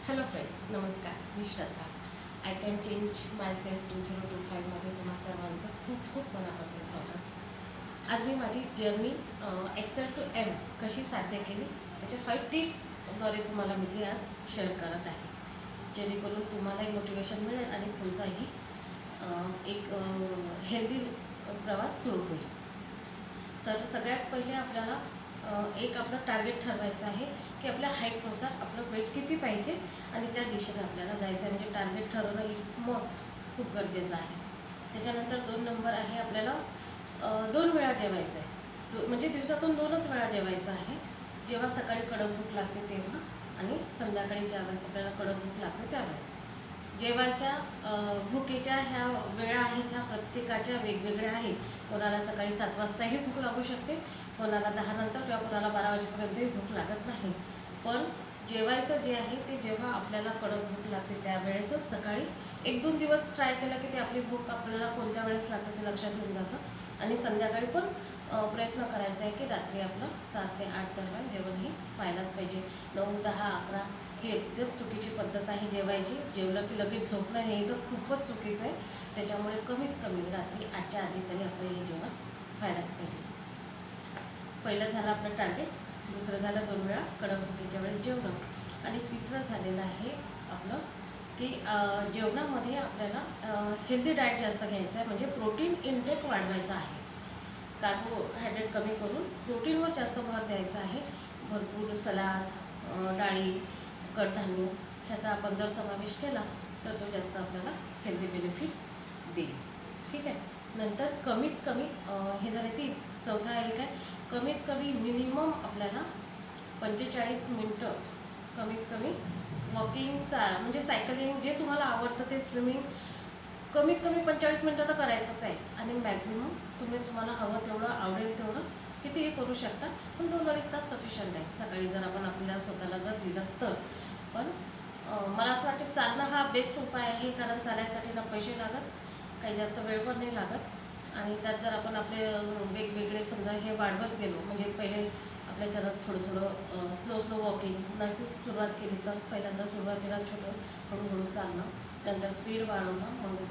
Hello friends, नमस्कार. मी Shraddha. I can change myself 2025मध्ये तुम्हा सर्वांचं खूप खूप मनापासून स्वागत. आज मी माझी जर्नी एक्सेल टू एम कशी साध्य केली त्याच्या 5 टिप्सद्वारे तुम्हाला मी ते आज शेअर करत आहे, जेणेकरून तुम्हालाही मोटिवेशन मिळेल आणि तुमचाही एक हेल्दी प्रवास सुरू होईल. तर सगळ्यात पहिले आपल्याला एक आपलं टार्गेट ठरवायचं आहे की आपल्या हाईटनुसार आपलं वेट किती पाहिजे आणि त्या दिशेने आपल्याला जायचं आहे. म्हणजे टार्गेट ठरवणं इट्स मस्ट खूप गरजेचं आहे. त्याच्यानंतर 2 नंबर आहे, आपल्याला 2 वेळा जेवायचं आहे. म्हणजे दिवसातून 2च वेळा जेवायचं आहे. जेव्हा सकाळी कडक भूक लागते तेव्हा आणि संध्याकाळी ज्यावेळेस आपल्याला कडक भूक लागते त्यावेळेस. जेवायच्या भुकेच्या ह्या वेळा आहेत, ह्या प्रत्येकाच्या वेगवेगळ्या आहेत. कोणाला सकाळी 7 वाजताही भूक लागू शकते, कोणाला 10 नंतर किंवा कोणाला 12 वाजेपर्यंतही भूक लागत नाही. पण जेवायचं जे आहे ते जेव्हा आपल्याला कडक भूक लागते त्यावेळेसच सकाळी 1-2 दिवस ट्राय केला की ते आपली भूक आपल्याला कोणत्या वेळेस लागते ते लक्षात येऊन जातं. आणि संध्याकाळी पण प्रयत्न करायचा आहे की रात्री आपलं 7 ते 8 दरम्यान जेवण हे व्हायलाच पाहिजे. 9, 10, 11 ही एकदम चुकीची पद्धत आहे जेवायची. जेवलं की लगेच झोपणं हे तर खूपच चुकीचं आहे. त्याच्यामुळे कमीत कमी रात्री 8च्या आधी तरी आपलं हे जेवण व्हायलाच पाहिजे. पहिलं झालं आपलं टार्गेट, दुसरं झालं 2 वेळा कडक भुकेच्या वेळेस जेवणं, आणि तिसरं झालेलं आहे आपलं की जेवणामध्ये आपल्याला हेल्दी डाएट जास्त घ्यायचं आहे. म्हणजे प्रोटीन इंटेक वाढवायचा आहे. कार्बोहायड्रेट कमी करून प्रोटीनवर जास्त भर द्यायचा आहे. भरपूर सलाद, डाळी, कडधान्य ह्याचा आपण जर समावेश केला तर तो जास्त आपल्याला हेल्दी बेनिफिट्स देईल. ठीक आहे. नंतर कमीत कमी हे झाले 3. चौथा एक आहे, कमीत कमी मिनिमम आपल्याला 45 मिनटं कमीत कमी वॉकिंगचा, म्हणजे सायकलिंग जे तुम्हाला आवडतं ते, स्विमिंग, कमीत कमी 45 मिनटं तर करायचंच आहे. आणि मॅक्झिमम तुम्हाला हवं तेवढं, आवडेल तेवढं कितीही करू शकता, पण 2-2.5 तास सफिशियंट आहे सकाळी जर आपण आपल्या स्वतःला जर दिलं तर. पण मला असं वाटतं चालणं हा बेस्ट उपाय आहे, कारण चालायसाठी ना पैसे लागत, काही जास्त वेळ पण नाही लागत. आणि त्यात जर आपण आपले वेगवेगळे समजा हे वाढवत गेलो, म्हणजे पहिले आपल्या चरत थोडं स्लो वॉकिंग नशी सुरुवात केली तर पहिल्यांदा सुरुवातीला छोटं हळूहळू चालणं, नंतर स्पीड वाढवणं, मग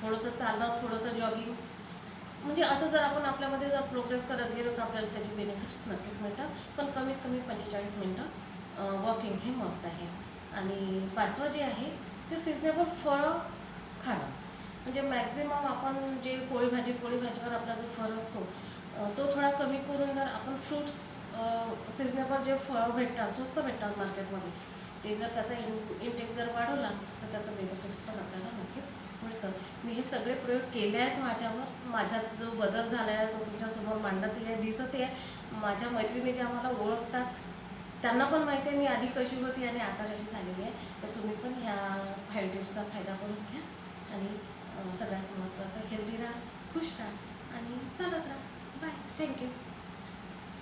थोडंसं चालणं, थोडंसं जॉगिंग, म्हणजे असं जर आपण आपल्यामध्ये जर प्रोग्रेस करत गेलो तर आपल्याला त्याचे बेनिफिट्स नक्कीच मिळतात. पण कमीत कमी 45 मिनटं वॉकिंग हे मस्ट आहे. आणि 5वं जे आहे ते सिजनेबल फळं खाणं. म्हणजे मॅक्झिमम आपण जे पोळी भाजीवर आपला जो फळ असतो तो थोडा कमी करून जर आपण फ्रूट्स, सिजनेबल जे फळं भेटतात, स्वस्त भेटतात मार्केटमध्ये, ते जर त्याचा इंटेक जर वाढवला तर त्याचं बेनिफिट्स पण आपल्याला नक्कीच मिळतं. मी हे सगळे प्रयोग केले आहेत माझ्यावर. माझ्यात जो बदल झाला आहे तो तुमच्यासमोर मांडत आहे, दिसत आहे. माझ्या मैत्रिणी ज्या मला ओळखतात त्यांना पण माहिती आहे मी आधी कशी होती आणि आता कशी झालेली आहे. तर तुम्ही पण ह्या 5 टिप्सचा फायदा करून घ्या आणि सगळ्यात महत्त्वाचं हेल्दी राहा, खुश राहा आणि चालत राहा. बाय. थँक्यू.